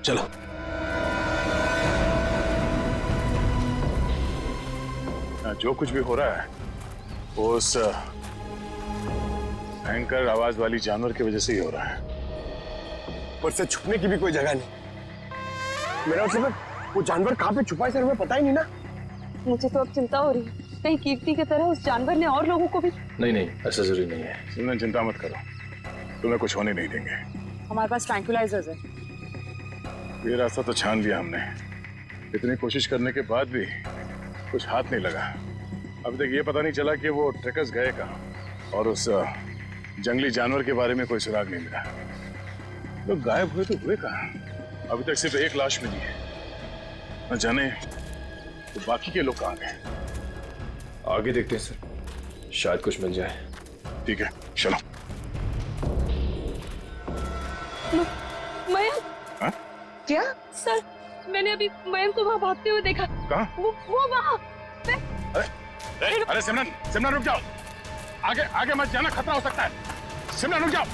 चलो। जो कुछ भी हो रहा है वो उस भयंकर आवाज वाली जानवर की वजह से ही हो रहा है। पर से छुपने की भी कोई जगह नहीं। मेरा मतलब वो जानवर कहाँ पे छुपा है सर, हमें पता ही नहीं ना। मुझे तो अब चिंता हो रही है, कहीं कीर्ति की तरह उस जानवर ने और लोगों को भी। नहीं नहीं, ऐसा जरूरी नहीं है। सिमरन चिंता मत करो, तुम्हें कुछ होने नहीं देंगे। हमारे पास ट्रैंक्विलाइजर्स है। ये रास्ता तो छान लिया हमने, इतनी कोशिश करने के बाद भी कुछ हाथ नहीं लगा। अभी तक ये पता नहीं चला कि वो ट्रकर्स गए कहाँ और उस जंगली जानवर के बारे में कोई सुराग नहीं मिला। लोग गायब हुए तो हुए कहाँ? अभी तक सिर्फ एक लाश मिली है, न जाने तो बाकी के लोग कहाँ गए। आगे देखते हैं सर, शायद कुछ मिल जाए। ठीक है चलो। मयंक। हाँ? क्या सर, मैंने अभी मयंक को वहाँ भागते हुए देखा। कहाँ? वो वहाँ। अरे सिमरन, सिमरन रुक जाओ, आगे आगे मत जाना, खतरा हो सकता है। सिमरन रुक जाओ।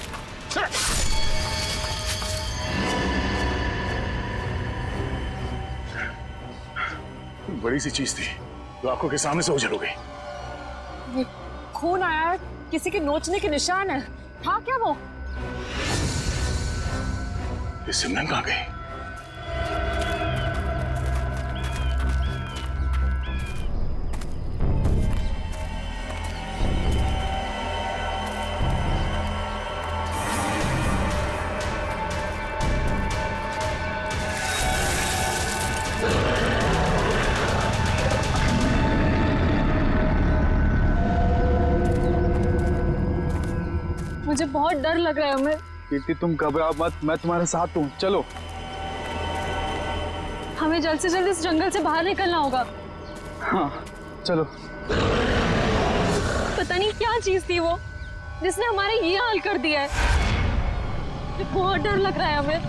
सिमरन। बड़ी सी चीज थी जो आंखों के सामने से उजड़ हो गई। खून आया है, किसी के नोचने के निशान है। हाँ क्या वो? ये सिमरन कहाँ गई? मुझे बहुत डर लग रहा है अमित। कीर्ति तुम घबराओ मत, मैं तुम्हारे साथ हूँ। चलो हमें जल्द से जल्द इस जंगल से बाहर निकलना होगा। हाँ चलो। पता नहीं क्या चीज थी वो जिसने हमारा ये हाल कर दिया है। मुझे बहुत डर लग रहा है हमें।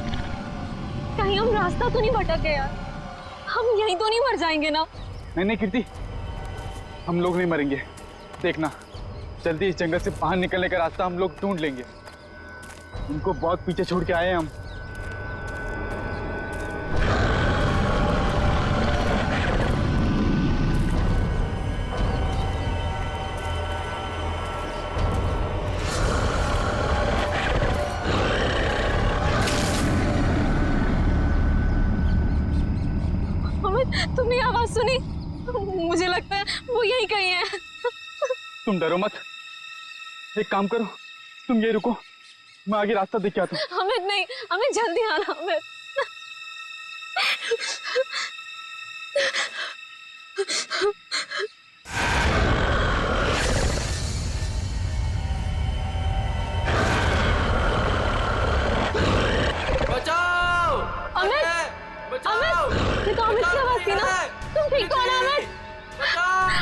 कहीं हम रास्ता तो नहीं भटक गए यार? हम यहीं तो नहीं मर जाएंगे ना? नहीं नहीं कीर्ति, हम लोग नहीं मरेंगे। देखना, जल्दी इस जंगल से बाहर निकलने का रास्ता हम लोग ढूंढ लेंगे। उनको बहुत पीछे छोड़ के आए हैं हम। तुमने आवाज सुनी? मुझे लगता है वो यहीं कहीं है। तुम डरो मत, एक काम करो, तुम ये रुको, मैं आगे रास्ता देख के आता हूँ। अमित नहीं, अमित जल्दी आना अमित। बचाओ! अमित! बचाओ! अमित! ये तो अमित की आवाज थी ना? तुम ठीक हो ना अमित?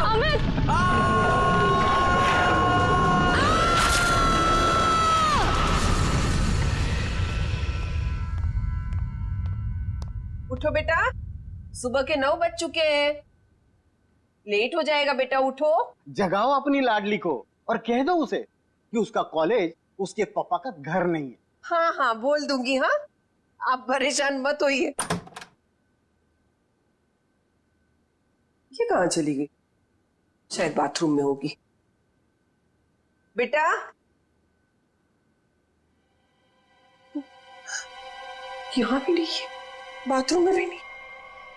अमित! उठो बेटा, सुबह के 9 बज चुके हैं। लेट हो जाएगा बेटा, उठो। जगाओ अपनी लाडली को और कह दो उसे कि उसका कॉलेज उसके पापा का घर नहीं है। हाँ हाँ बोल दूंगी। हाँ आप परेशान मत होइए। ये कहाँ चली गई? शायद बाथरूम में होगी। बेटा यहाँ भी नहीं है, बाथरूम में भी नहीं।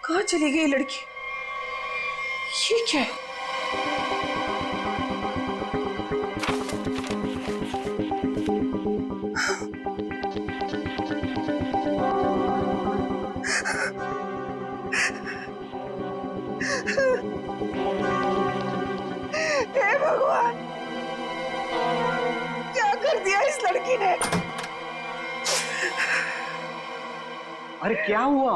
कहाँ चली गई लड़की? ये क्या है? हे भगवान, क्या कर दिया इस लड़की ने? अरे क्या हुआ?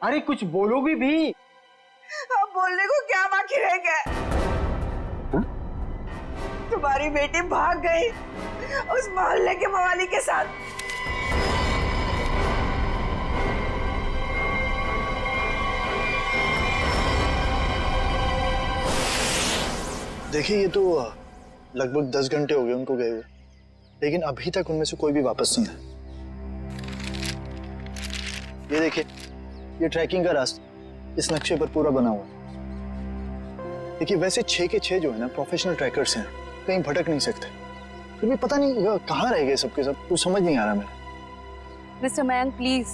अरे कुछ बोलो भी। अब बोलने को क्या बाकी रह गया? तुम्हारी बेटी भाग गई उस मोहल्ले के मवाली के साथ। देखिए, ये तो लगभग 10 घंटे हो गए उनको गए हुए, लेकिन अभी तक उनमें से कोई भी वापस नहीं आया। ये देखिए, ये ट्रैकिंग का रास्ता इस नक्शे पर पूरा बना हुआ है। देखिए वैसे 6 के 6 जो है ना प्रोफेशनल ट्रैकर्स हैं, कहीं भटक नहीं सकते। फिर भी पता नहीं कहाँ रह गए सबके सब, कुछ समझ नहीं आ रहा मेरा। मिस्टर मयंक प्लीज,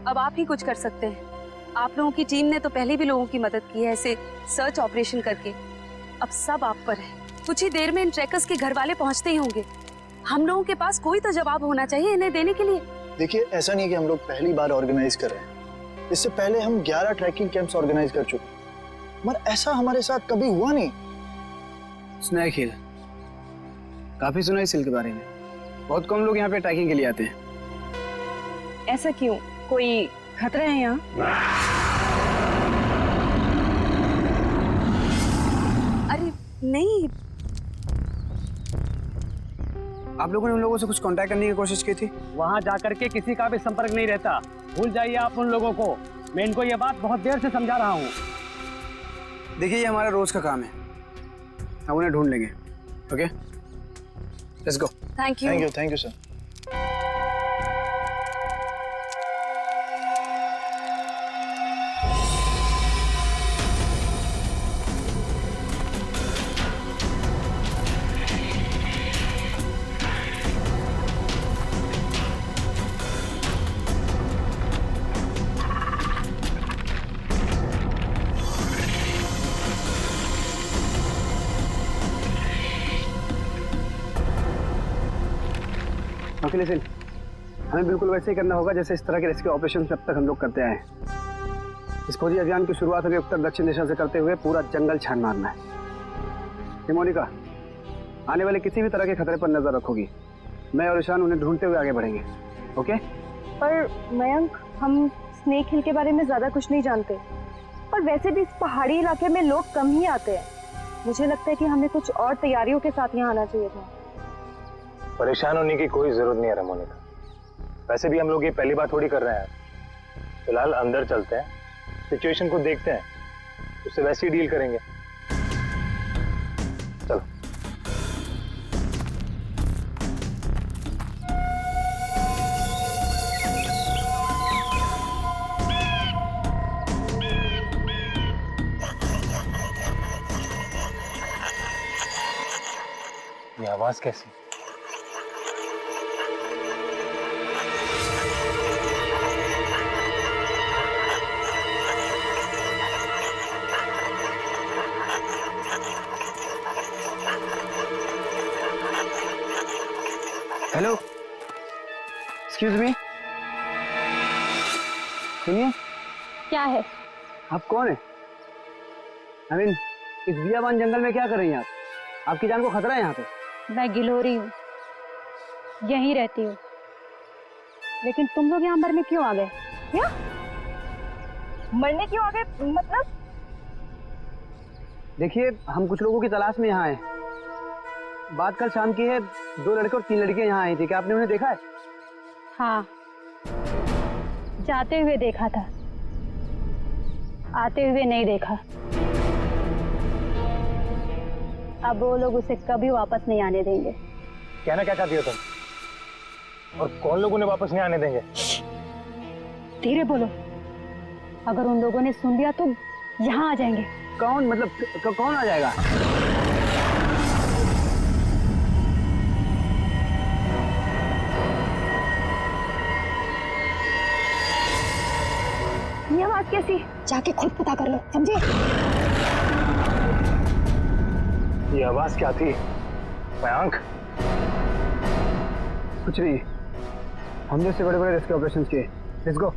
अब आप ही कुछ कर सकते हैं। आप लोगों की टीम ने तो पहले भी लोगों की मदद की है ऐसे सर्च ऑपरेशन करके। अब सब आप पर है। कुछ ही देर में इन ट्रैकर्स के घर वाले पहुंचते ही होंगे। हम लोगों के पास कोई तो जवाब होना चाहिए इन्हें देने के लिए। देखिए ऐसा नहीं कि हम लोग पहली बार ऑर्गेनाइज कर रहे हैं, इससे पहले हम 11 ट्रैकिंग कैंप्स ऑर्गेनाइज कर चुके हैं, मगर ऐसा हमारे साथ कभी हुआ नहीं। स्नैक हिल, काफी सुना है इस हिल के बारे में। बहुत कम लोग यहाँ पे ट्रैकिंग के लिए आते हैं। ऐसा क्यों? कोई खतरा है यहाँ? अरे नहीं। आप लोगों ने उन लोगों से कुछ कांटेक्ट करने की कोशिश की थी? वहां जाकर के किसी का भी संपर्क नहीं रहता। भूल जाइए आप उन लोगों को। मैं इनको ये बात बहुत देर से समझा रहा हूँ। देखिए ये हमारा रोज का काम है, हम उन्हें ढूंढ लेंगे। Okay, let's go. Thank you. Thank you sir. Okay listen, हमें बिल्कुल वैसे ही करना होगा जैसे इस तरह के रेस्क्यू ऑपरेशन अब तक हम लोग करते आए हैं। इस फौजी अभियान की शुरुआत हमें उत्तर दक्षिण दिशा से करते हुए पूरा जंगल छान मारना है। ये मोनिका, आने वाले किसी भी तरह के खतरे पर नजर रखोगी। मैं और ईशान उन्हें ढूंढते हुए आगे बढ़ेंगे। ओके? पर मयंक, हम स्नेक हिल के बारे में ज्यादा कुछ नहीं जानते, और वैसे भी इस पहाड़ी इलाके में लोग कम ही आते हैं। मुझे लगता है कि हमें कुछ और तैयारियों के साथ यहाँ आना चाहिए था। परेशान होने की कोई जरूरत नहीं है रमोनिका। वैसे भी हम लोग ये पहली बार थोड़ी कर रहे हैं। फिलहाल अंदर चलते हैं, सिचुएशन को देखते हैं, उससे वैसे ही डील करेंगे। चलो। ये आवाज कैसी? हेलो, एक्सक्यूज मी, सुनिए। क्या है? आप कौन है? I mean, इस बियाबान जंगल में क्या कर रही हैं आप? आपकी जान को खतरा है यहाँ पे। मैं गिलोरी हूँ, यहीं रहती हूँ। लेकिन तुम लोग यहाँ मरने क्यों आ गए? क्या? मरने क्यों आ गए? मतलब? देखिए हम कुछ लोगों की तलाश में यहाँ आए। बात कल शाम की है, 2 लड़के और 3 लड़कियां यहाँ आई थी। क्या आपने उन्हें देखा है? हाँ, जाते हुए देखा था, आते हुए नहीं देखा। अब वो लोग उसे कभी वापस नहीं आने देंगे। कहना क्या चाहती हो तुम? और कौन लोग उन्हें वापस नहीं आने देंगे? धीरे बोलो, अगर उन लोगों ने सुन लिया तो यहाँ आ जाएंगे। कौन? मतलब कौन आ जाएगा? ये आवाज कैसी? जाके खुद पता कर लो, समझे? ये आवाज क्या थी मयंक? कुछ नहीं, हमने इससे बड़े बड़े रेस्क्यू ऑपरेशंस किए। Let's go.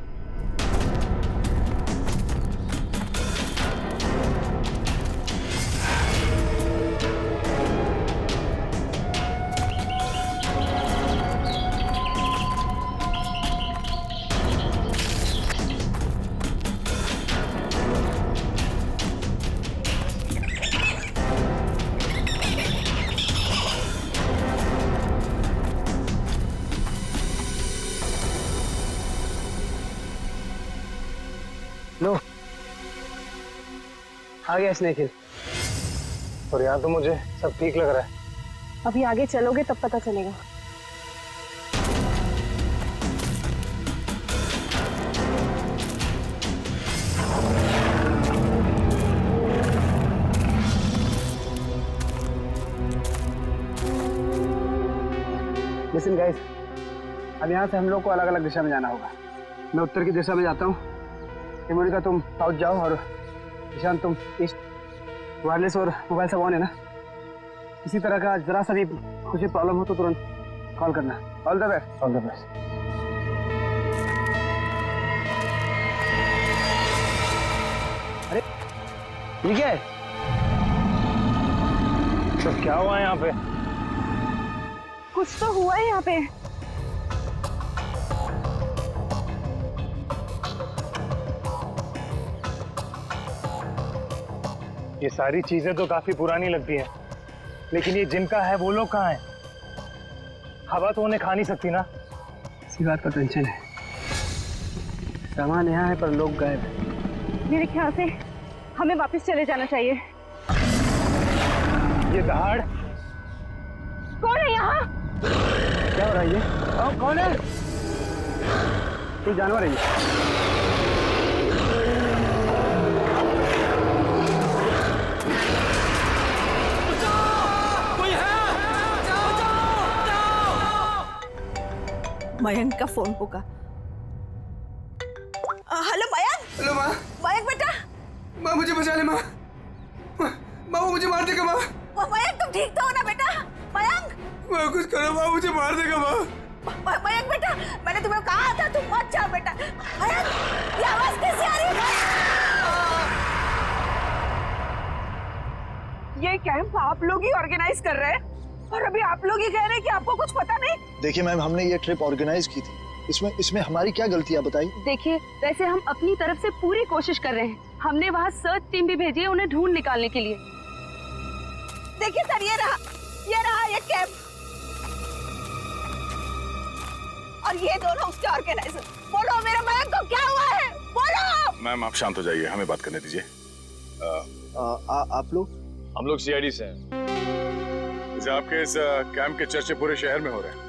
लो, आ गया स्नेक हिल। और यहाँ तो मुझे सब ठीक लग रहा है। अभी आगे चलोगे तब पता चलेगा। लिसन गाइस, अब यहाँ से हम लोग को अलग अलग दिशा में जाना होगा। मैं उत्तर की दिशा में जाता हूँ, मोनिका तुम साउथ जाओ और ईशान तुम ईस्ट। वायरलेस और मोबाइल सब ऑन है ना? किसी तरह का जरा सा भी कुछ प्रॉब्लम हो तो तुरंत कॉल करना। All the best. All the best. अरे ठीक है तो क्या हुआ यहाँ पे? कुछ तो हुआ है यहाँ पे। ये सारी चीजें तो काफी पुरानी लगती हैं, लेकिन ये जिनका है वो लोग कहाँ हैं? हवा तो उन्हें खा नहीं सकती ना। इसी बात का टेंशन है। सामान यहाँ है पर लोग गायब हैं। मेरे ख्याल से हमें वापस चले जाना चाहिए। ये दहाड़ कौन है यहाँ? क्या हो रहा है ये? कौन है? कोई जानवर है ये? मयंक का फोन होगा। हेलो मयंक। हेलो माँ। मयंक बेटा। माँ मुझे बचा ले माँ। माँ वो मुझे मार देगा माँ। मयंक तुम ठीक तो हो ना बेटा? मयंक। माँ कुछ करो माँ, मुझे मार देगा माँ। मयंक बेटा, मैंने तुम्हें कहा था तुम मत जाओ बेटा। मयंक, ये आवाज कैसे आ रही है? ये कैंप आप लोग ही ऑर्गेनाइज कर रहे हैं और अभी आप लोग ही कह रहे हैं कि आपको कुछ पता नहीं। देखिए मैम, हमने ये ट्रिप ऑर्गेनाइज की थी, इसमें हमारी क्या गलती है बताइए। देखिए, वैसे हम अपनी तरफ से पूरी कोशिश कर रहे हैं। हमने वहाँ सर्च टीम भी भेजी है उन्हें ढूंढ निकालने के लिए। देखिए सर, ये रहा ये कैंप और ये दोनों उसके ऑर्गेनाइजर। बोलो मेरे मयंक को क्या हुआ है, बोलो। मैम आप शांत हो जाइए, हमें बात करने दीजिए। आप लोग? हम लोग सीआईडी से हैं। आपके इस कैंप के चर्चे पूरे शहर में हो रहे हैं।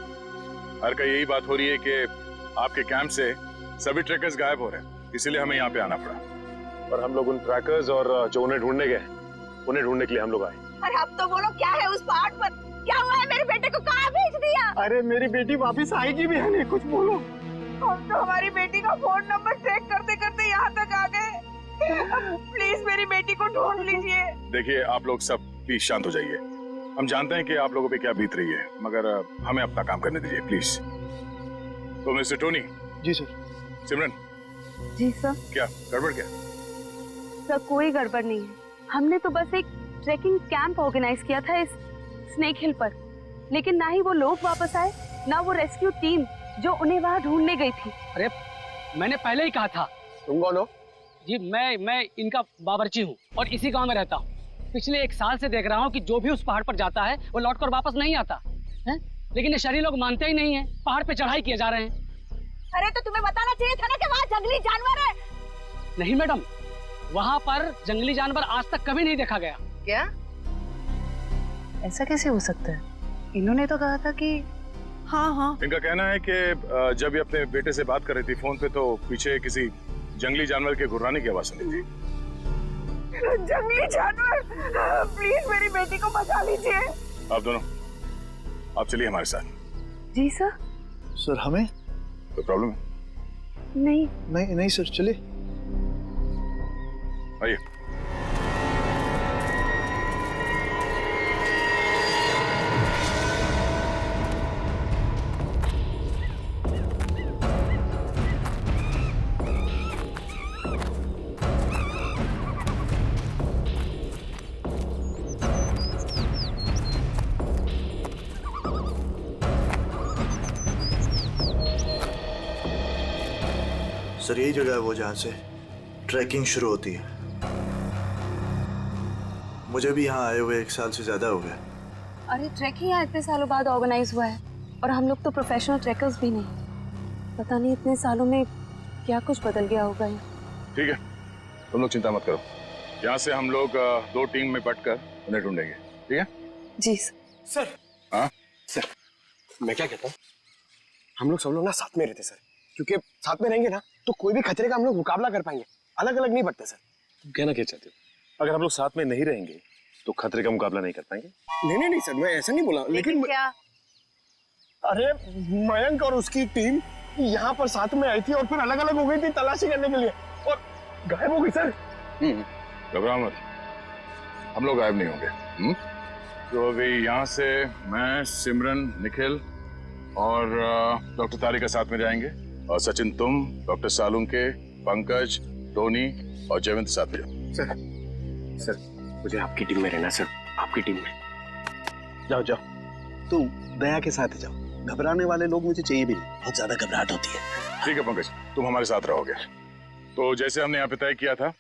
हर का यही बात हो रही है कि आपके कैंप से सभी ट्रैकर्स गायब हो रहे हैं, इसीलिए हमें यहाँ पे आना पड़ा। और हम लोग उन ट्रैकर्स और जो उन्हें ढूंढने गए, उन्हें ढूंढने के लिए हम लोग आए। अरे अब तो बोलो, क्या है उस पहाड़ पर? क्या हुआ है? मेरे बेटे को कहाँ भेज दिया? अरे मेरी बेटी वापस आएगी भी है नहीं, कुछ बोलो। हम तो हमारी बेटी का फोन नंबर ट्रैक करते करते यहाँ तक आ गए। प्लीज मेरी बेटी को ढूंढ लीजिए। देखिए आप लोग सब प्लीज शांत हो जाइए। हम जानते हैं कि आप लोगों पे क्या बीत रही है, मगर हमें अपना काम करने दीजिए प्लीज। तो मिस्टर टोनी। जी सर। सिमरन। जी सर। क्या गड़बड़ क्या? सर कोई गड़बड़ नहीं है। हमने तो बस एक ट्रैकिंग कैंप ऑर्गेनाइज किया था इस स्नेक हिल पर, लेकिन ना ही वो लोग वापस आए, ना वो रेस्क्यू टीम जो उन्हें वहाँ ढूंढने गई थी। अरे मैंने पहले ही कहा था। तुम कौन हो? जी मैं इनका बावर्ची हूँ और इसी गांव में रहता हूँ। पिछले 1 साल से देख रहा हूँ कि जो भी उस पहाड़ पर जाता है वो लौटकर वापस नहीं आता है, लेकिन ये शहरी लोग मानते ही नहीं है। पहाड़ पे चढ़ाई किए जा रहे हैं। अरे तो तुम्हें बताना चाहिए था ना कि वहाँ जंगली जानवर है। नहीं मैडम, वहाँ पर जंगली जानवर आज तक कभी नहीं देखा गया। क्या? ऐसा कैसे हो सकता है? इन्होंने तो कहा था कि हाँ। इनका कहना है कि जब ये अपने बेटे से बात कर रही थी फोन पे, तो पीछे किसी जंगली जानवर के गुर्राने की आवाज सुनी थी। जंगली जानवर, प्लीज मेरी बेटी को बचा लीजिए। आप दोनों आप चलिए हमारे साथ। जी सर। सर हमें कोई प्रॉब्लम है? नहीं सर, चलिए। आइए। सर यही जगह है वो जहाँ से ट्रैकिंग शुरू होती है। मुझे भी यहाँ आए हुए 1 साल से ज्यादा हो गया। अरे ट्रैकिंग यहाँ इतने सालों बाद ऑर्गेनाइज हुआ है और हम लोग तो प्रोफेशनल ट्रैकर्स भी नहीं। पता नहीं इतने सालों में क्या कुछ बदल गया होगा यहाँ। ठीक है, तुम लोग चिंता मत करो। यहाँ से हम लोग 2 टीम में बंटकर उन्हें ढूंढेंगे, ठीक है? जी सर। हाँ सर, मैं क्या कहता हूँ, हम लोग सब लोग ना साथ में रहते सर, क्योंकि साथ में रहेंगे ना तो कोई भी खतरे का हम लोग मुकाबला कर पाएंगे। अलग अलग नहीं बढ़ते सर। तुम कहना क्या चाहते हो? अगर हम लोग साथ में नहीं रहेंगे तो खतरे का मुकाबला नहीं कर पाएंगे? नहीं सर, मैं ऐसा नहीं बोला, लेकिन क्या अरे मयंक और उसकी टीम यहाँ पर साथ में आई थी और फिर अलग अलग हो गई थी तलाशी करने के लिए और गायब हो गई सर। घबराओ मत, हम लोग गायब नहीं होंगे। तो अभी यहाँ से मैं, सिमरन, निखिल और डॉक्टर तारिका साथ में जाएंगे और सचिन तुम, डॉक्टर सालुंके, पंकज, टोनी और जयवंत साथ में जाओ। सर मुझे आपकी टीम में रहना सर, आपकी टीम में। जाओ जाओ, तुम दया के साथ जाओ, घबराने वाले लोग मुझे चाहिए भी नहीं, बहुत ज्यादा घबराहट होती है। ठीक है पंकज, तुम हमारे साथ रहोगे। तो जैसे हमने यहाँ पे तय किया था,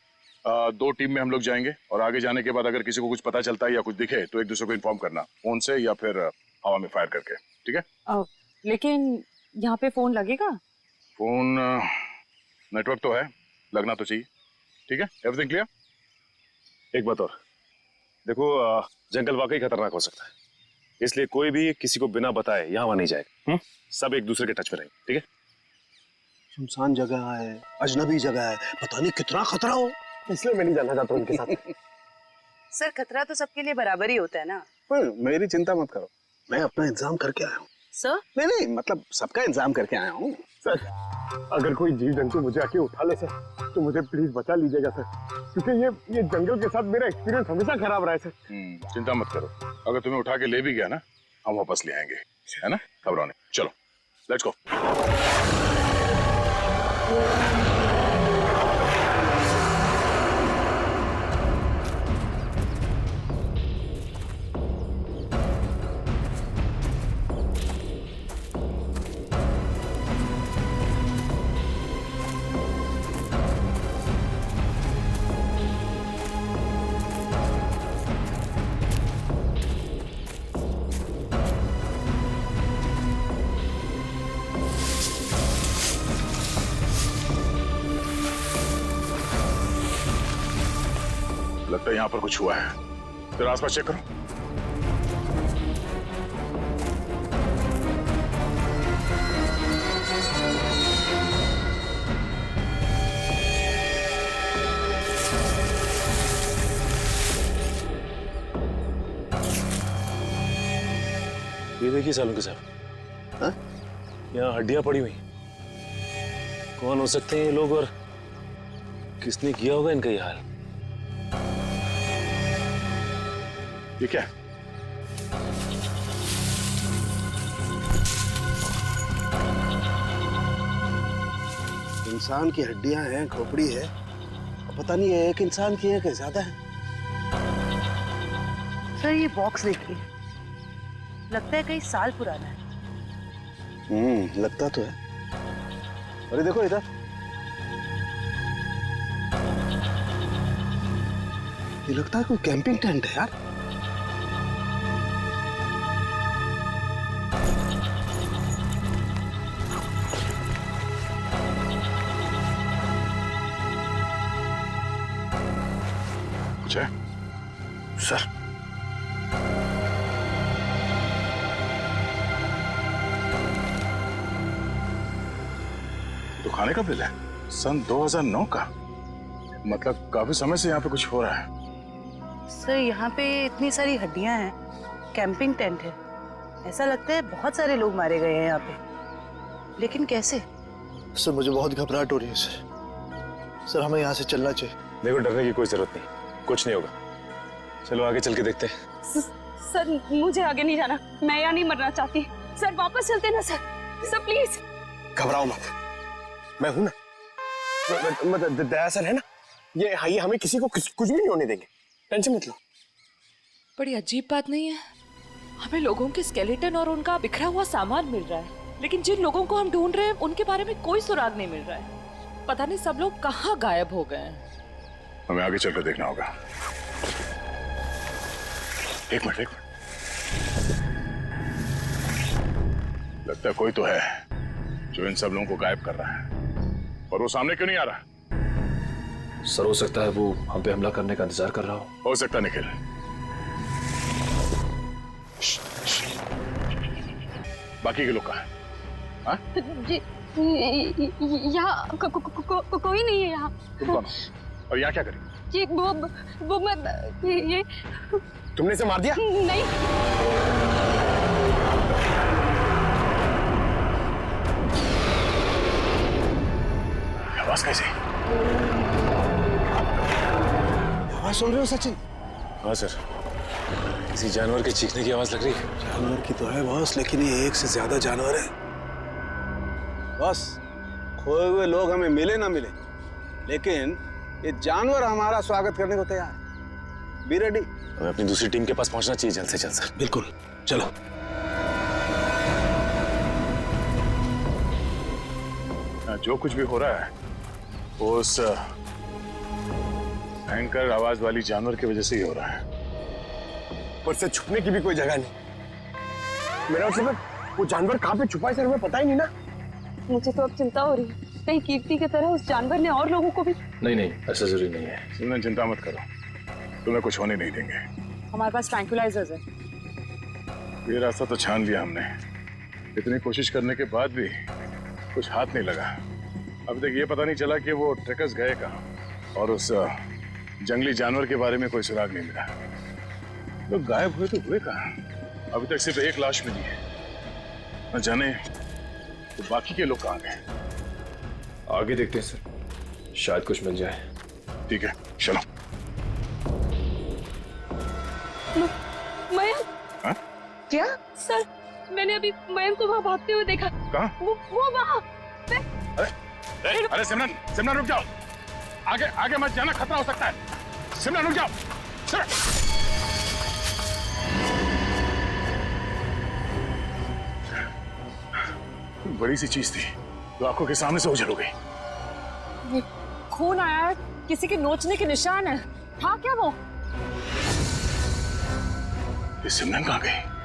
2 टीम में हम लोग जाएंगे और आगे जाने के बाद अगर किसी को कुछ पता चलता है या कुछ दिखे तो एक दूसरे को इन्फॉर्म करना, फोन से या फिर हवा में फायर करके, ठीक है? लेकिन यहाँ पे फोन लगेगा? फोन नेटवर्क तो है, लगना तो चाहिए। ठीक है, एवरीथिंग क्लियर? एक बात और देखो, जंगल वाकई खतरनाक हो सकता है, इसलिए कोई भी किसी को बिना बताए यहाँ नहीं जाएगा। सब एक दूसरे के टच में रहेंगे, ठीक है? सुनसान जगह है, अजनबी जगह है, पता नहीं कितना खतरा हो, इसलिए मैं नहीं जाना चाहता उनके साथ। सर खतरा तो सबके लिए बराबर ही होता है ना। पर मेरी चिंता मत करो, मैं अपना इंतजाम करके आया हूँ। सर नहीं नहीं, मतलब सबका इंतजाम करके आया हूँ। सर अगर कोई जीव जंतु मुझे आके उठा ले सर तो मुझे प्लीज बचा लीजिएगा सर, क्योंकि ये जंगल के साथ मेरा एक्सपीरियंस हमेशा खराब रहा है सर। चिंता मत करो, अगर तुम्हें उठा के ले भी गया ना, हम वापस ले आएंगे, है ना? घबराओ नहीं, चलो लेट्स गो। लगता है यहाँ पर कुछ हुआ है, फिर आसपास चेक करो। ये देखिए सालुंके साहब, हाँ? यहाँ हड्डियां पड़ी हुई, कौन हो सकते हैं ये लोग और किसने किया होगा इनका ये हाल? ये क्या? इंसान की हड्डियां हैं, खोपड़ी है, पता नहीं है एक इंसान की है कि ज्यादा है। सर ये बॉक्स देखिए, लगता है कई साल पुराना है। लगता तो है। अरे देखो इधर, ये लगता है कोई कैंपिंग टेंट है यार। कुछ है सर? तो खाने का बिल है, सन 2009 का, मतलब काफी समय से यहाँ पे कुछ हो रहा है। सर यहाँ पे इतनी सारी हड्डियां हैं, कैंपिंग टेंट है, ऐसा लगता है बहुत सारे लोग मारे गए हैं यहाँ पे, लेकिन कैसे? सर मुझे बहुत घबराहट हो रही है सर, सर हमें यहाँ से चलना चाहिए। देखो डरने की कोई जरूरत नहीं, कुछ नहीं होगा, चलो आगे चल के देखते हैं। सर मुझे आगे नहीं जाना, मैं यहाँ नहीं मरना चाहती। सर वापस चलते ना सर, सर प्लीज। घबराओ मत, मैं हूं ना, मतलब दया सर है ना, ये हमें किसी को कुछ भी नहीं होने देंगे, टेंशन मत लो। बड़ी अजीब बात नहीं है, हमें लोगों के स्केलेटन और उनका बिखरा हुआ सामान मिल रहा है, लेकिन जिन लोगों को हम ढूंढ रहे हैं उनके बारे में कोई सुराग नहीं मिल रहा है। पता नहीं सब लोग कहाँ गायब हो गए हैं। हमें आगे चलकर देखना होगा। एक मिनट, लगता है कोई तो है जो इन सब लोगों को गायब कर रहा है, और वो सामने क्यों नहीं आ रहा? सर हो सकता है वो हम पे हमला करने का इंतजार कर रहा हो सकता निखिल। बाकी के लोग कहाँ हैं? हाँ? जी यहाँ कोई नहीं है यहाँ। तुम कौन हो? और यहाँ क्या करें? जी वो मैं ये तुमने इसे मार दिया? नहीं। आवाज कैसे? आवाज सुन रहे हो सचिन? हाँ सर, किसी जानवर के चीखने की आवाज लग रही है। जानवर की तो है बॉस, लेकिन ये एक से ज्यादा जानवर है बॉस। खोए हुए लोग हमें मिले ना मिले, लेकिन ये जानवर हमारा स्वागत करने को तैयार है। Be ready. हमें अपनी दूसरी टीम के पास पहुंचना चाहिए जल्द से जल्द सर। बिल्कुल, चलो। जो कुछ भी हो रहा है वो उस भयंकर आवाज वाली जानवर की वजह से ही हो रहा है। पर से छुपने की भी कोई जगह नहीं। मेरा मतलब वो जानवर कहाँ पे छुपा है सर, हमें पता ही नहीं ना। मुझे तो अब चिंता हो रही है, कहीं कीर्ति की तरह उस जानवर ने और लोगों को भी। नहीं नहीं, ऐसा जरूरी नहीं है। सिमरन चिंता मत करो, तुम्हें कुछ होने नहीं देंगे। हमारे पास ट्रैंक्विलाइजर्स है। ये रास्ता तो छान लिया हमने, इतनी कोशिश करने के बाद भी कुछ हाथ नहीं लगा। अभी तक ये पता नहीं चला कि वो ट्रैकर्स गए कहाँ, और उस जंगली जानवर के बारे में कोई सुराग नहीं मिला। लोग गायब हुए तो हुए कहाँ? अभी तक सिर्फ एक लाश मिली है, न जाने तो बाकी के लोग कहाँ गए। आगे देखते हैं सर, शायद कुछ मिल जाए। ठीक है, चलो। मयंक। हाँ? क्या सर? मैंने अभी मयंक को वहाँ भागते हुए देखा। कहाँ? वो वहाँ। अरे सिमरन, सिमरन रुक जाओ, आगे आगे मत जाना, खतरा हो सकता है। सिमरन रुक जाओ। बड़ी सी चीज थी जो आंखों के सामने से ओझल हो गई। खून आया है, किसी के नोचने के निशान है। था क्या वो? ये सिमरन कहाँ गई?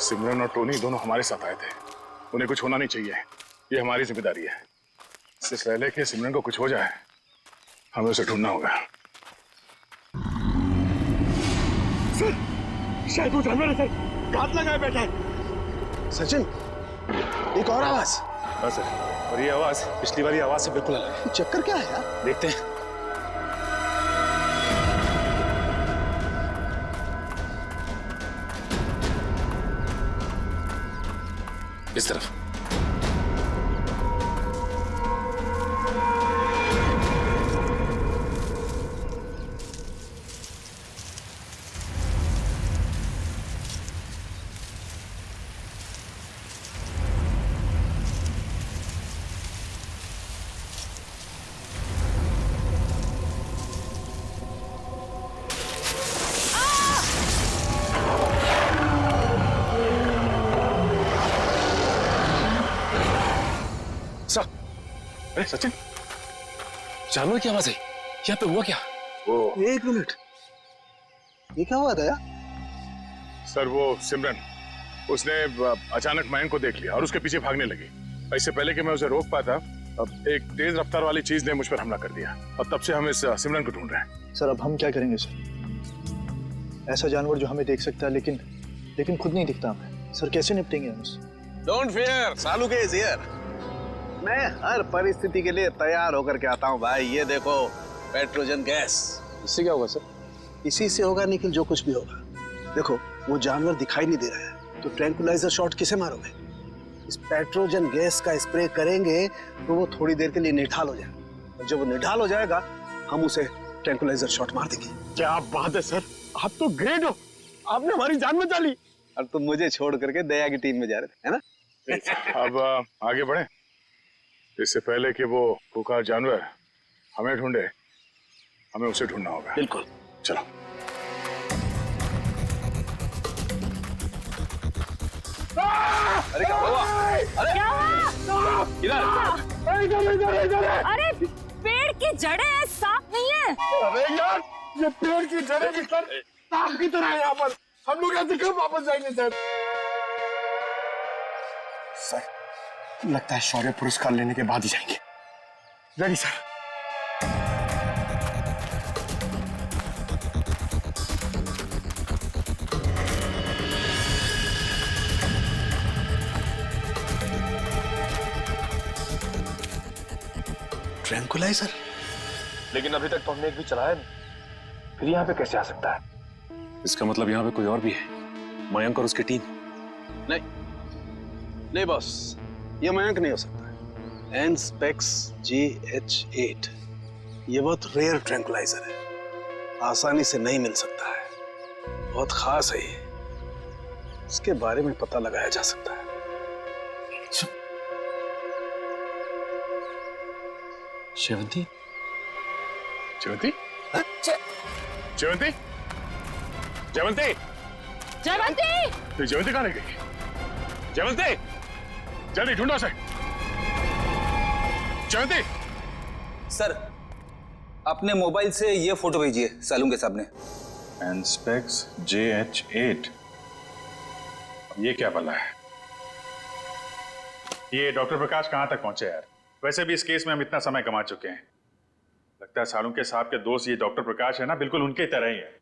सिमरन और टोनी दोनों हमारे साथ आए थे, उन्हें कुछ होना नहीं चाहिए, ये हमारी जिम्मेदारी है। इससे पहले कि सिमरन को कुछ हो जाए, हमें उसे ढूंढना होगा। सर, शायद वो जानवर है सर, घात लगाए बैठा है। सचिन, एक और आवाज। हाँ सर, और ये आवाज पिछली वाली आवाज से बिल्कुल अलग है। चक्कर क्या है यार? देखते हैं। इस तरफ। अरे सचिन, जानवर की आवाज है, यहाँ पे हुआ क्या? एक मिनट, ये क्या हुआ था यार? सर वो सिमरन, उसने अचानक मयंक को देख लिया और उसके पीछे भागने लगी। इससे पहले कि मैं उसे रोक पाता, अब एक तेज रफ्तार वाली चीज ने मुझ पर हमला कर दिया और तब से हम इस सिमरन को ढूंढ रहे हैं। सर अब हम क्या करेंगे सर? ऐसा जानवर जो हमें देख सकता है लेकिन खुद नहीं दिखता हमें। सर कैसे निपटेंगे हम उससे? डोंट फियर, सालू के इज हियर। मैं हर परिस्थिति के लिए तैयार होकर के आता हूँ भाई। ये देखो, पेट्रोजन गैस। इससे क्या होगा सर? इसी से होगा निखिल, जो कुछ भी होगा। देखो, वो जानवर दिखाई नहीं दे रहा है, तो ट्रैंक्विलाइजर शॉट किसे मारोगे? इस पेट्रोजन गैस का स्प्रे करेंगे तो वो थोड़ी देर के लिए निढाल हो जाएगा, और जब वो निढाल हो जाएगा हम उसे ट्रैंक्विलाइजर शॉट मार देंगे। क्या बात है सर, आप तो ग्रेट हो, आपने हमारी जान बचा ली। और तुम मुझे छोड़ करके दया की टीम में जा रहे थे, है ना? अब आगे बढ़े, इससे पहले कि वो पुकार जानवर हमें ढूंढे, हमें उसे ढूंढना होगा। बिल्कुल, चलो। अरे क्या हुआ? अरे क्या हुआ? इधर। अरे पेड़ की जड़ें हैं, सांप नहीं है। अरे यार, ये पेड़ की जड़ें भी सर सांप की तरह है यहाँ पर। हम लोग ऐसे कब वापस जाएंगे सर? सर, लगता है शौर्य पुरस्कार लेने के बाद ही जाएंगे। Ready sir. ट्रैंकुलाइजर? लेकिन अभी तक तो हमने एक भी चलाया नहीं, फिर यहाँ पे कैसे आ सकता है? इसका मतलब यहाँ पे कोई और भी है, मयंक और उसकी टीम। नहीं बॉस, ये मयंक नहीं हो सकता है। एनस्पेक्स GH8 ये बहुत रेयर ट्रैंकुलाइजर है, आसानी से नहीं मिल सकता है, बहुत खास है ये, इसके बारे में पता लगाया जा सकता है। शेवंती? जयवंती? जयवंती? जयवंती? जयवंती! तो जयवंती कहाँ रह गई? जयवंती! जल्दी ढूंढो उसे। जयवंती! सर, अपने मोबाइल से ये फोटो भेजिए सालुंके साहब ने। एनस्पेक्स JH8, ये क्या बला है? ये डॉक्टर प्रकाश कहाँ तक पहुंचे यार? वैसे भी इस केस में हम इतना समय कमा चुके हैं। लगता है सालुंके साहब के दोस्त ये डॉक्टर प्रकाश है ना, बिल्कुल उनके तरह ही है।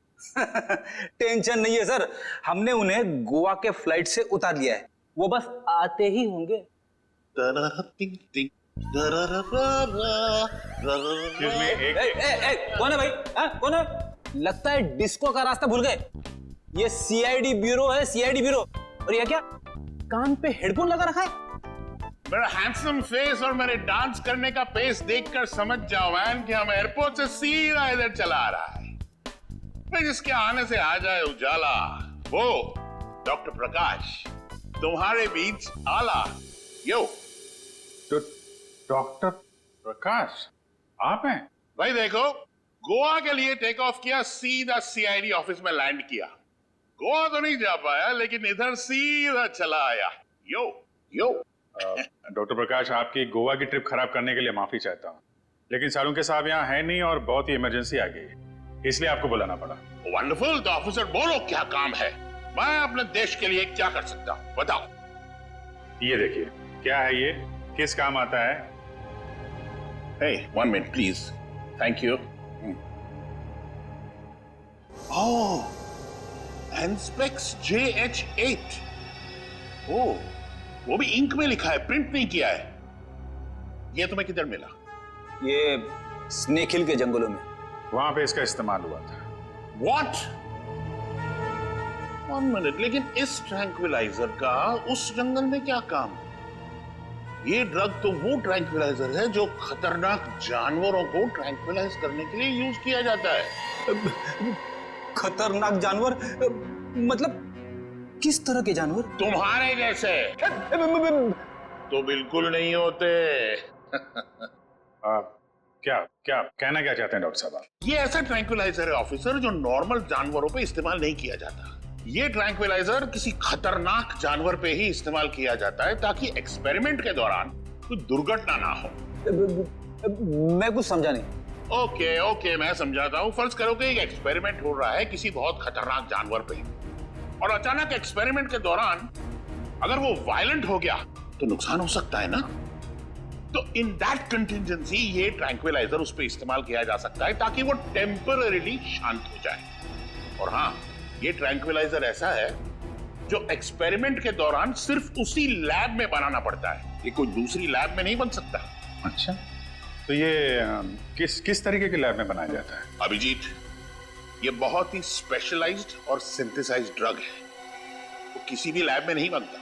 टेंशन नहीं है सर, हमने उन्हें गोवा के फ्लाइट से उतार लिया है, वो बस आते ही होंगे। कौन है भाई? कौन है? लगता है डिस्को का रास्ता भूल गए। ये CID ब्यूरो है, CID ब्यूरो। और ये क्या, कान पे हेडफोन लगा रखा है? मेरा हैंडसम फेस और मेरे डांस करने का पेस देखकर समझ जाओ मैन कि हम एयरपोर्ट से सीधा इधर चला आ रहा है। फिर जिसके आने से आ जाए उजाला, वो डॉक्टर प्रकाश तुम्हारे बीच आला। यो तो डॉक्टर प्रकाश आप हैं? भाई देखो, गोवा के लिए टेक ऑफ किया, सीधा CID ऑफिस में लैंड किया। गोवा तो नहीं जा पाया, लेकिन इधर सीधा चला आया। यो यो डॉक्टर प्रकाश, आपकी गोवा की ट्रिप खराब करने के लिए माफी चाहता हूँ, लेकिन सालुंके साहब यहाँ है नहीं और बहुत ही इमरजेंसी आ गई है, इसलिए आपको बुलाना पड़ा। वंडरफुल, तो ऑफिसर बोलो क्या काम है, मैं अपने देश के लिए क्या कर सकता हूँ, बताओ। ये देखिए, क्या है ये, किस काम आता है? Hey, 1 minute please. Thank you. Oh, Anspex JH8. Oh, वो भी इंक में लिखा है, प्रिंट नहीं किया है। ये तुम्हें किधर मिला? ये स्नेक हिल के जंगलों में, वहां पे इसका इस्तेमाल हुआ था। What? 1 minute, लेकिन इस ट्रैंक्विलाइजर का उस जंगल में क्या काम? ये ड्रग तो वो ट्रैंक्विलाइजर है जो खतरनाक जानवरों को ट्रैंक्विलाइज करने के लिए यूज किया जाता है। खतरनाक जानवर मतलब किस तरह के जानवर? तुम्हारे जैसे तो बिल्कुल नहीं होते। क्या क्या कहना क्या चाहते हैं डॉक्टर साहब? ये ऐसा ट्रैंक्विलाइजर है ऑफिसर जो नॉर्मल जानवरों पे इस्तेमाल नहीं किया जाता। ये ट्रैंक्विलाइजर किसी खतरनाक जानवर पे ही इस्तेमाल किया जाता है ताकि एक्सपेरिमेंट के दौरान कोई दुर्घटना ना हो। मैं कुछ समझा नहीं। ओके, मैं समझाता हूँ। फर्ज करो कि एक एक्सपेरिमेंट हो रहा है किसी बहुत खतरनाक जानवर पे, और अचानक एक्सपेरिमेंट के दौरान अगर वो वायलेंट हो गया तो नुकसान हो सकता है ना। तो इन दैट कंटिजेंसी ये ट्रैंक्विलाइजर उस पे इस्तेमाल किया जा सकता है ताकि वो टेम्पररीली शांत हो जाए। और हाँ, ये ट्रैंक्विलाइजर ऐसा है जो एक्सपेरिमेंट के दौरान सिर्फ उसी लैब में बनाना पड़ता है, ये कोई दूसरी लैब में नहीं बन सकता। अच्छा, तो ये किस तरीके की लैब में बनाया जाता है? अभिजीत, ये बहुत ही स्पेशलाइज्ड और सिंथेसाइज्ड ड्रग है, वो किसी भी लैब में नहीं बनता।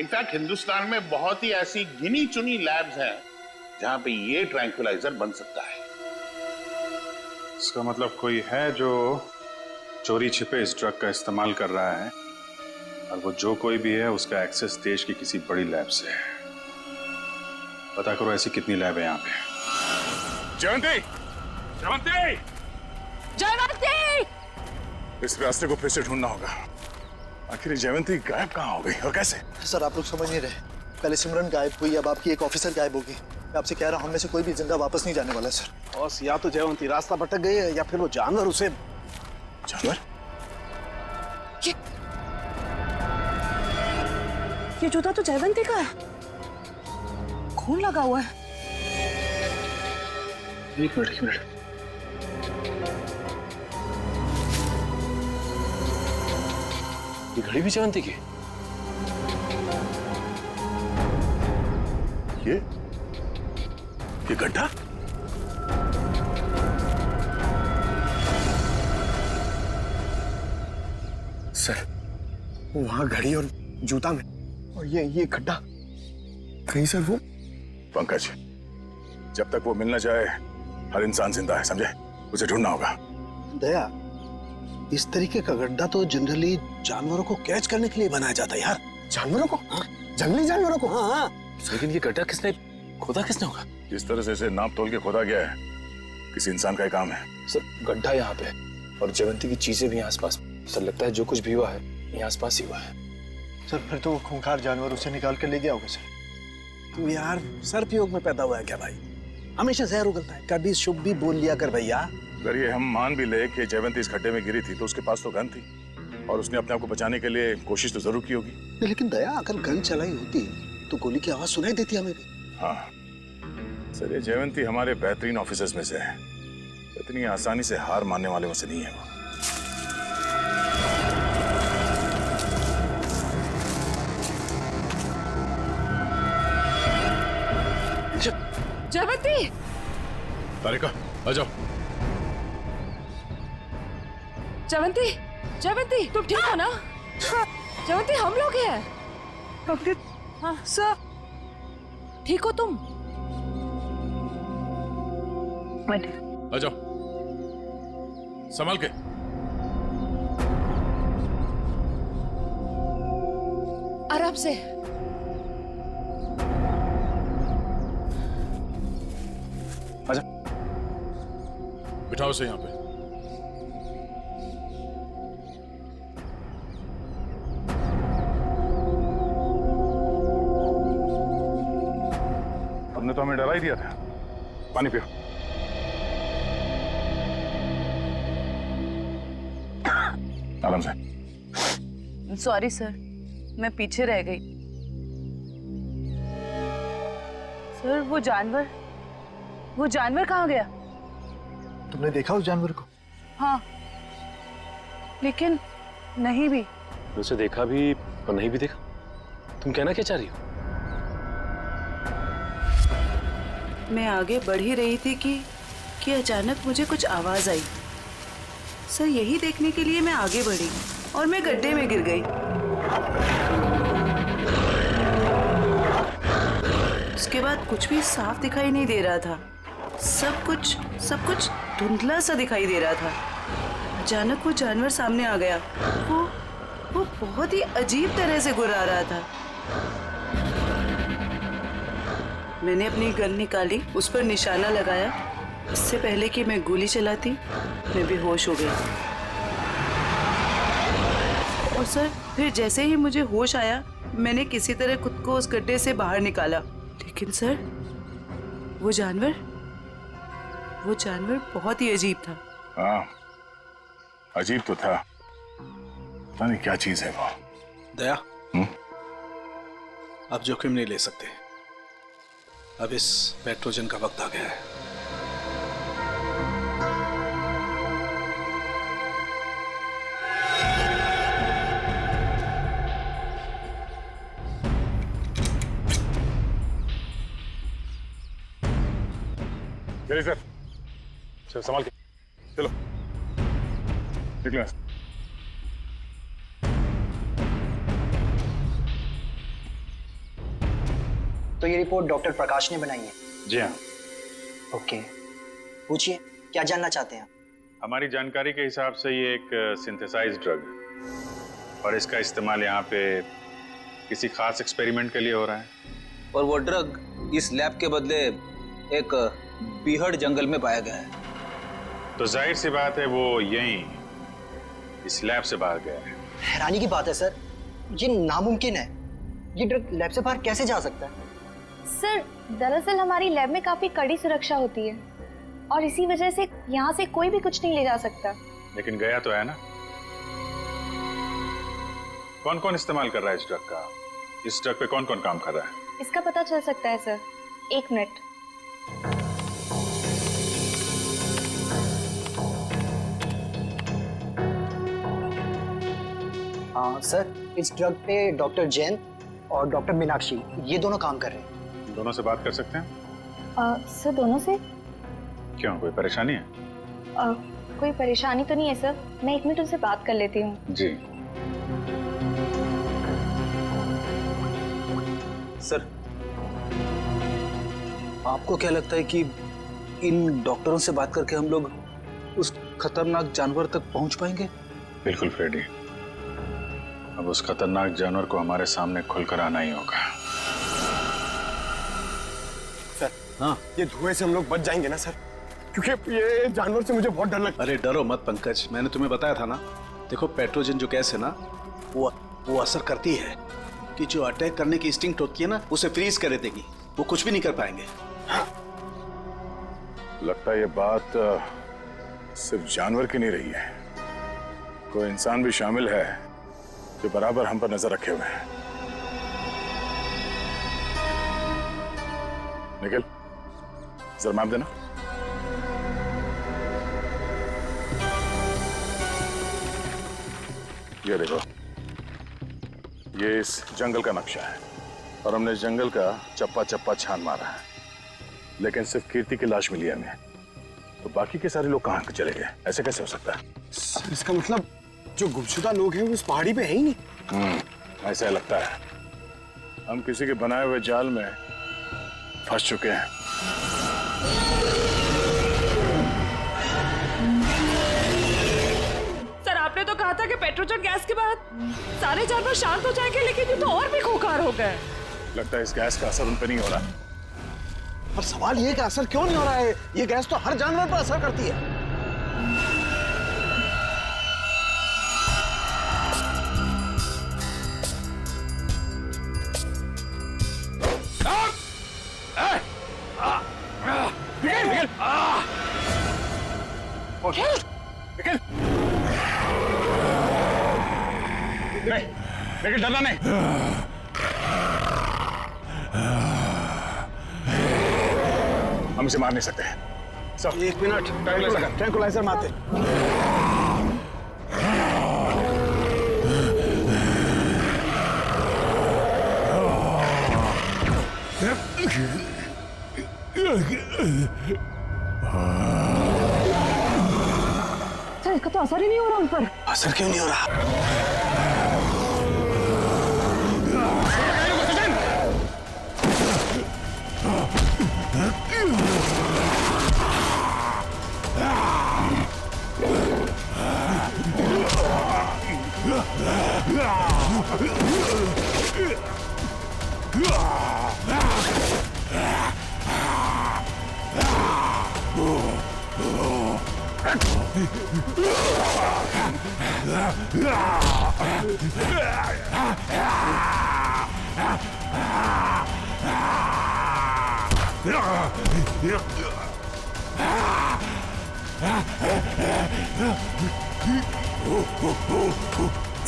इनफैक्ट हिंदुस्तान में बहुत ही ऐसी गिनी चुनी लैब्स हैं जहां पे ये ट्रैंक्विलाइजर बन सकता है। इसका मतलब कोई है जो चोरी छिपे इस ड्रग का इस्तेमाल कर रहा है, और वो जो कोई भी है उसका एक्सेस देश की किसी बड़ी लैब से है। पता करो ऐसी कितनी लैब है यहाँ पे। जयवंती! जयवंती! जयवंती! इस रास्ते को फिर से ढूंढना होगा। आखिर जयवंती गायब कहाँ हो गई और कैसे? सर, आप लोग समझ नहीं रहे। पहले सिमरन गायब हुई, अब आपकी एक ऑफिसर गायब होगी। मैं आपसे कह रहा हूँ, हम में से कोई भी जिंदा वापस नहीं जाने वाला है सर। बॉस, या तो जयवंती रास्ता भटक गई है या फिर वो जानवर उसे। जानवर? ये जूता तो जयवंती का है, खून लगा हुआ है। एक मिनट। ये घड़ी भी जयवंती की? ये गड्ढा? सर, वो वहां घड़ी और जूता में, और ये खड्डा, कहीं सर वो। पंकज, जब तक वो मिल न जाए हर इंसान जिंदा है, समझे? उसे ढूंढना होगा। दया, इस तरीके का गड्ढा तो जनरली जानवरों को कैच करने के लिए बनाया जाता है यार। जानवरों को? हाँ? जंगली जानवरों को? हाँ हाँ। लेकिन ये गड्ढा किसने खोदा, किसने होगा? जिस तरह से इसे नाप तोल के खोदा गया है, किसी इंसान का ही काम है। सर, गड्ढा यहाँ पे और जयवंती की चीजें भी आसपास। सर, लगता है जो कुछ भी हुआ है ये आसपास ही हुआ है। सर, फिर तो वो खूंखार जानवर उसे निकाल कर ले गया होगा सर। तू यार सर्पयोग में पैदा हुआ है क्या भाई? हमेशा जहर उगलता है, कभी शुभ भी बोल लिया कर भैया। अगर ये हम मान भी ले कि जयवंती इस खड्डे में गिरी थी, तो उसके पास तो गन थी और उसने अपने आप को बचाने के लिए कोशिश तो जरूर की होगी। लेकिन दया, अगर गन चलाई होती तो गोली की आवाज सुनाई देती हमें भी। हाँ सर, ये जयवंती हमारे बेहतरीन ऑफिसर्स में से है, इतनी आसानी से हार मानने वाले में से नहीं है वो। जयवंती! तारिका, आ जाओ। जयवंती, जयवंती, तुम ठीक हो ना? जयवंती, हम लोग हैं। हाँ सर, ठीक हो तुम? आ जाओ, संभाल के। आराम से। आजा, बिठाओ से यहाँ पे। हमने तो हमें डरा ही दिया था। पानी पियो। आराम से। सॉरी सर, मैं पीछे रह गई। सर, वो जानवर कहाँ गया? तुमने देखा उस जानवर को? हाँ, लेकिन नहीं भी। उसे देखा भी और नहीं भी देखा। तुम कहना क्या चाह रही हो? मैं आगे बढ़ ही रही थी कि अचानक मुझे कुछ आवाज आई। सर, यही देखने के लिए मैं आगे बढ़ी और मैं गड्ढे में गिर गई। उसके बाद कुछ भी साफ दिखाई नहीं दे रहा था। सब कुछ धुंधला सा दिखाई दे रहा था। अचानक वो जानवर सामने आ गया। वो बहुत ही अजीब तरह से गुर्रा रहा था। मैंने अपनी गन निकाली, उस पर निशाना लगाया। इससे पहले कि मैं गोली चलाती, मैं बेहोश हो गई। और सर, फिर जैसे ही मुझे होश आया, मैंने किसी तरह खुद को उस गड्ढे से बाहर निकाला। लेकिन सर, वो जानवर बहुत ही अजीब था। हाँ, अजीब तो था। पता नहीं क्या चीज है वो। दया, अब जोखिम नहीं ले सकते। अब इस पेट्रोजन का वक्त आ गया है। चलिए सर, चलो संभाल के, चलो निकलो। तो ये रिपोर्ट डॉक्टर प्रकाश ने बनाई है? जी हाँ। ओके, पूछिए, क्या जानना चाहते हैं? हमारी जानकारी के हिसाब से ये एक सिंथेसाइज्ड ड्रग है और इसका इस्तेमाल यहाँ पे किसी खास एक्सपेरिमेंट के लिए हो रहा है। और वो ड्रग इस लैब के बदले एक बीहड़ जंगल में पाया गया है। तो जाहिर सी बात है वो यहीं इस लैब से बाहर गया है। हैरानी की बात है सर, ये नामुमकिन है। ये ड्रग लैब से बाहर कैसे जा सकता है? सर, दरअसल हमारी लैब में काफी कड़ी सुरक्षा होती है और इसी वजह से यहाँ से कोई भी कुछ नहीं ले जा सकता। लेकिन गया तो है ना। कौन कौन इस्तेमाल कर रहा है इस ड्रग का? इस ड्रग पे कौन कौन काम कर रहा है? इसका पता चल सकता है सर। 1 मिनट। सर, इस ड्रग पे डॉक्टर जैन और डॉक्टर मीनाक्षी, ये दोनों काम कर रहे हैं। दोनों से बात कर सकते हैं? सर, दोनों से? क्यों, कोई परेशानी है? कोई परेशानी तो नहीं है सर, मैं 1 मिनट उनसे बात कर लेती हूँ। जी। सर, आपको क्या लगता है कि इन डॉक्टरों से बात करके हम लोग उस खतरनाक जानवर तक पहुंच पाएंगे? बिल्कुल फ्रेडी, अब उस खतरनाक जानवर को हमारे सामने खुलकर आना ही होगा। सर, हाँ, ये धुएं से हम लोग बच जाएंगे ना सर? क्योंकि ये जानवर से मुझे बहुत डर लगता है। अरे डरो मत पंकज, मैंने तुम्हें बताया था ना। देखो, पेट्रोजन जो गैस है ना, वो असर करती है कि जो अटैक करने की इंस्टिंक्ट होती है ना, उसे फ्रीज कर देगी। वो कुछ भी नहीं कर पाएंगे। लगता है ये बात सिर्फ जानवर की नहीं रही है, कोई इंसान भी शामिल है जो बराबर हम पर नजर रखे हुए हैं। निखिल, जरा मैप देना। ये देखो, ये इस जंगल का नक्शा है और हमने इस जंगल का चप्पा चप्पा छान मारा है, लेकिन सिर्फ कीर्ति की लाश मिली है हमें। तो बाकी के सारे लोग कहाँ चले गए? ऐसे कैसे हो सकता है? सर, इसका मतलब जो गुमशुदा लोग हैं वो उस पहाड़ी पे है ही नहीं। ऐसा लगता है हम किसी के बनाए हुए जाल में फंस चुके हैं। सर, आपने तो कहा था कि पेट्रोजन गैस के बाद सारे जानवर शांत हो जाएंगे, लेकिन ये तो और भी खूंखार हो गए। लगता है इस गैस का असर उन पर नहीं हो रहा। पर सवाल ये कि असर क्यों नहीं हो रहा है? ये गैस तो हर जानवर पर असर करती है। लेकिन डरना नहीं। हम इसे मार नहीं सकते। सब 1 मिनट, ट्रैंकुलाइजर मारते। सर, इसका तो असर ही नहीं हो रहा उन पर। असर क्यों नहीं हो रहा?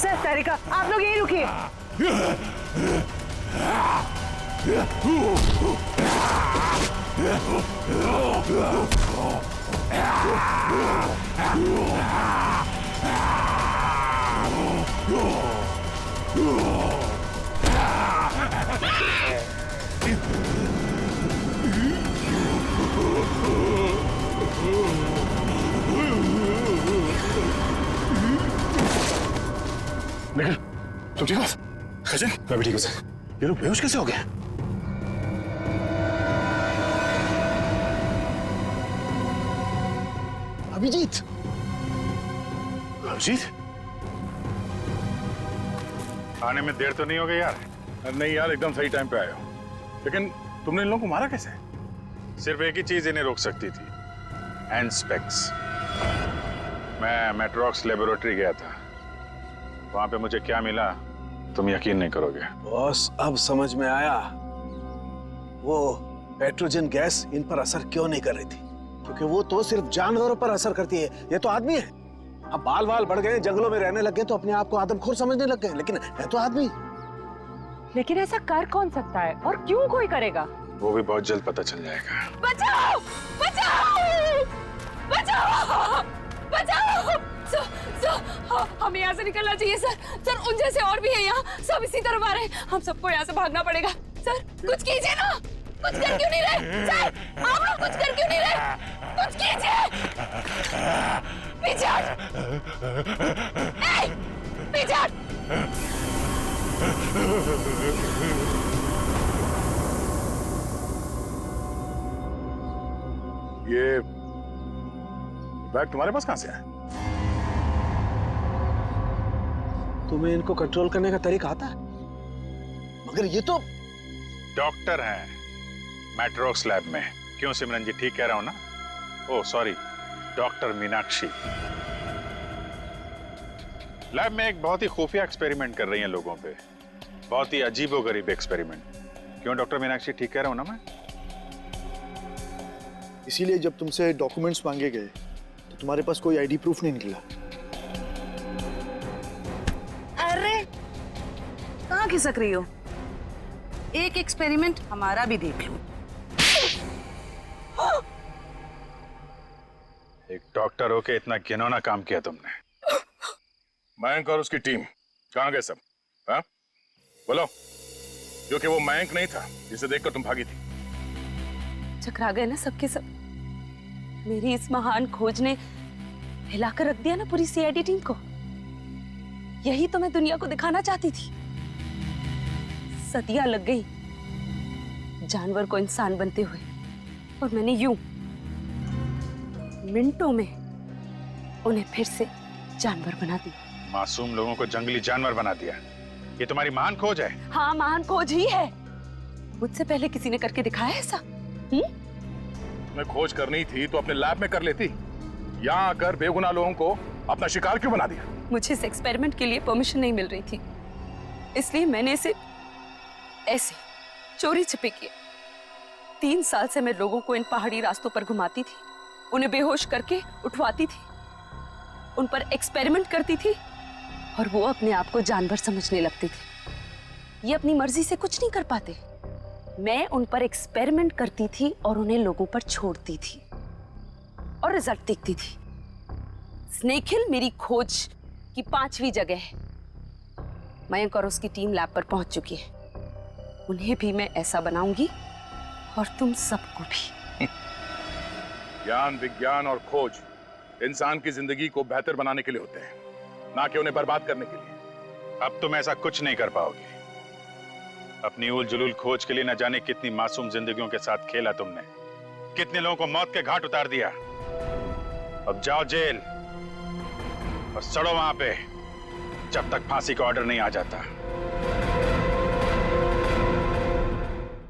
सर, तारिका, आप लोग यहीं रुकिए। निखिल, तुम ठीक हो? सचिन, मैं भी ठीक हूँ सर। ये लोग बेहोश कैसे हो गए? अभिजीत, अभिजीत, आने में देर तो नहीं हो गई यार? नहीं यार, एकदम सही टाइम पे आए हो। लेकिन तुमने इन लोगों को मारा कैसे? सिर्फ एक ही चीज इन्हें रोक सकती थी, हैंड स्पेक्स। मैं मेट्रॉक्स लेबोरेटरी गया था, वहां पे मुझे क्या मिला तुम यकीन नहीं करोगे। बॉस, अब समझ में आया वो पेट्रोजन गैस इन पर असर क्यों नहीं कर रही थी। क्योंकि वो तो सिर्फ जानवरों पर असर करती है, ये तो आदमी है। अब बाल बाल बढ़ गए, जंगलों में रहने लग गए तो अपने आप को आदमखोर समझने लग गए, लेकिन है तो आदमी। लेकिन ऐसा कर कौन सकता है और क्यों कोई करेगा? वो भी बहुत जल्द पता चल जाएगा। बचाओ! बचाओ! बचाओ! बचाओ! हमें यहाँ से निकलना चाहिए सर। सर, उन जैसे और भी है यहाँ, सब इसी तरफ आ रहे हैं। हम सबको यहाँ से भागना पड़ेगा। सर, कुछ कीजिए ना। कुछ कर क्यों नहीं रहे? सर, आप लोग कुछ कर क्यों नहीं रहे? कुछ कीजिए। पीछे हट। पीछे हट। ये बैग तुम्हारे पास कहां से आया? तुम्हें इनको कंट्रोल करने का तरीका आता है? मगर ये तो डॉक्टर हैं मैट्रोक्स लैब में। क्यों सिमरन जी, ठीक कह रहा हूं ना? Oh sorry, doctor Meenakshi lab में एक बहुत ही खुफिया एक्सपेरिमेंट कर रही हैं लोगों पे, बहुत ही अजीबोगरीब एक्सपेरिमेंट। क्यों डॉक्टर मीनाक्षी, ठीक कह रहा हूं ना मैं? इसीलिए जब तुमसे डॉक्यूमेंट्स मांगे गए तो तुम्हारे पास कोई आईडी प्रूफ नहीं निकला। अरे कहाँ खिसक रही हो? एक एक्सपेरिमेंट हमारा भी देख लो। एक डॉक्टर होके इतना घिनौना काम किया तुमने। मयंक और उसकी टीम कहां गए सब? हाँ बोलो, क्योंकि वो मयंक नहीं था जिसे देखकर तुम भागी थी। चकरा गए ना सबके सब। मेरी इस महान खोज ने हिलाकर रख दिया ना पूरी सीआईडी टीम को। यही तो मैं दुनिया को दिखाना चाहती थी। सदियां लग गई जानवर को इंसान बनते हुए, और मैंने यूं मिनटों में उन्हें फिर से जानवर बना दिया। मासूम लोगों को जंगली जानवर बना दिया। ये तुम्हारी महान खोज है? हाँ, महान खोज ही है। मुझसे पहले किसी ने करके दिखाया ऐसा? तुम्हें खोज करनी थी तो अपने लैब में कर लेती। यहाँ आकर बेगुनाह लोगों को अपना शिकार क्यों बना दिया? मुझे इस एक्सपेरिमेंट के लिए परमिशन नहीं मिल रही थी, इसलिए मैंने इसे ऐसे चोरी छिपे किया। 3 साल से मैं लोगों को इन पहाड़ी रास्तों पर घुमाती थी, उन्हें बेहोश करके उठवाती थी, उन पर एक्सपेरिमेंट करती थी, और वो अपने आप को जानवर समझने लगते थे। ये अपनी मर्जी से कुछ नहीं कर पाते। मैं उन पर एक्सपेरिमेंट करती थी और उन्हें लोगों पर छोड़ती थी, और रिजल्ट देखती थी। स्नेक हिल मेरी खोज की 5वीं जगह है। मयंक और उसकी टीम लैब पर पहुंच चुकी है। उन्हें भी मैं ऐसा बनाऊंगी, और तुम सबको भी। ज्ञान, विज्ञान और खोज इंसान की जिंदगी को बेहतर बनाने के लिए होते हैं, ना कि उन्हें बर्बाद करने के लिए। अब तुम ऐसा कुछ नहीं कर पाओगे। अपनी उल जुलूल खोज के लिए न जाने कितनी मासूम जिंदगियों के साथ खेला तुमने, कितने लोगों को मौत के घाट उतार दिया। अब जाओ जेल और सड़ो वहां पे, जब तक फांसी का ऑर्डर नहीं आ जाता।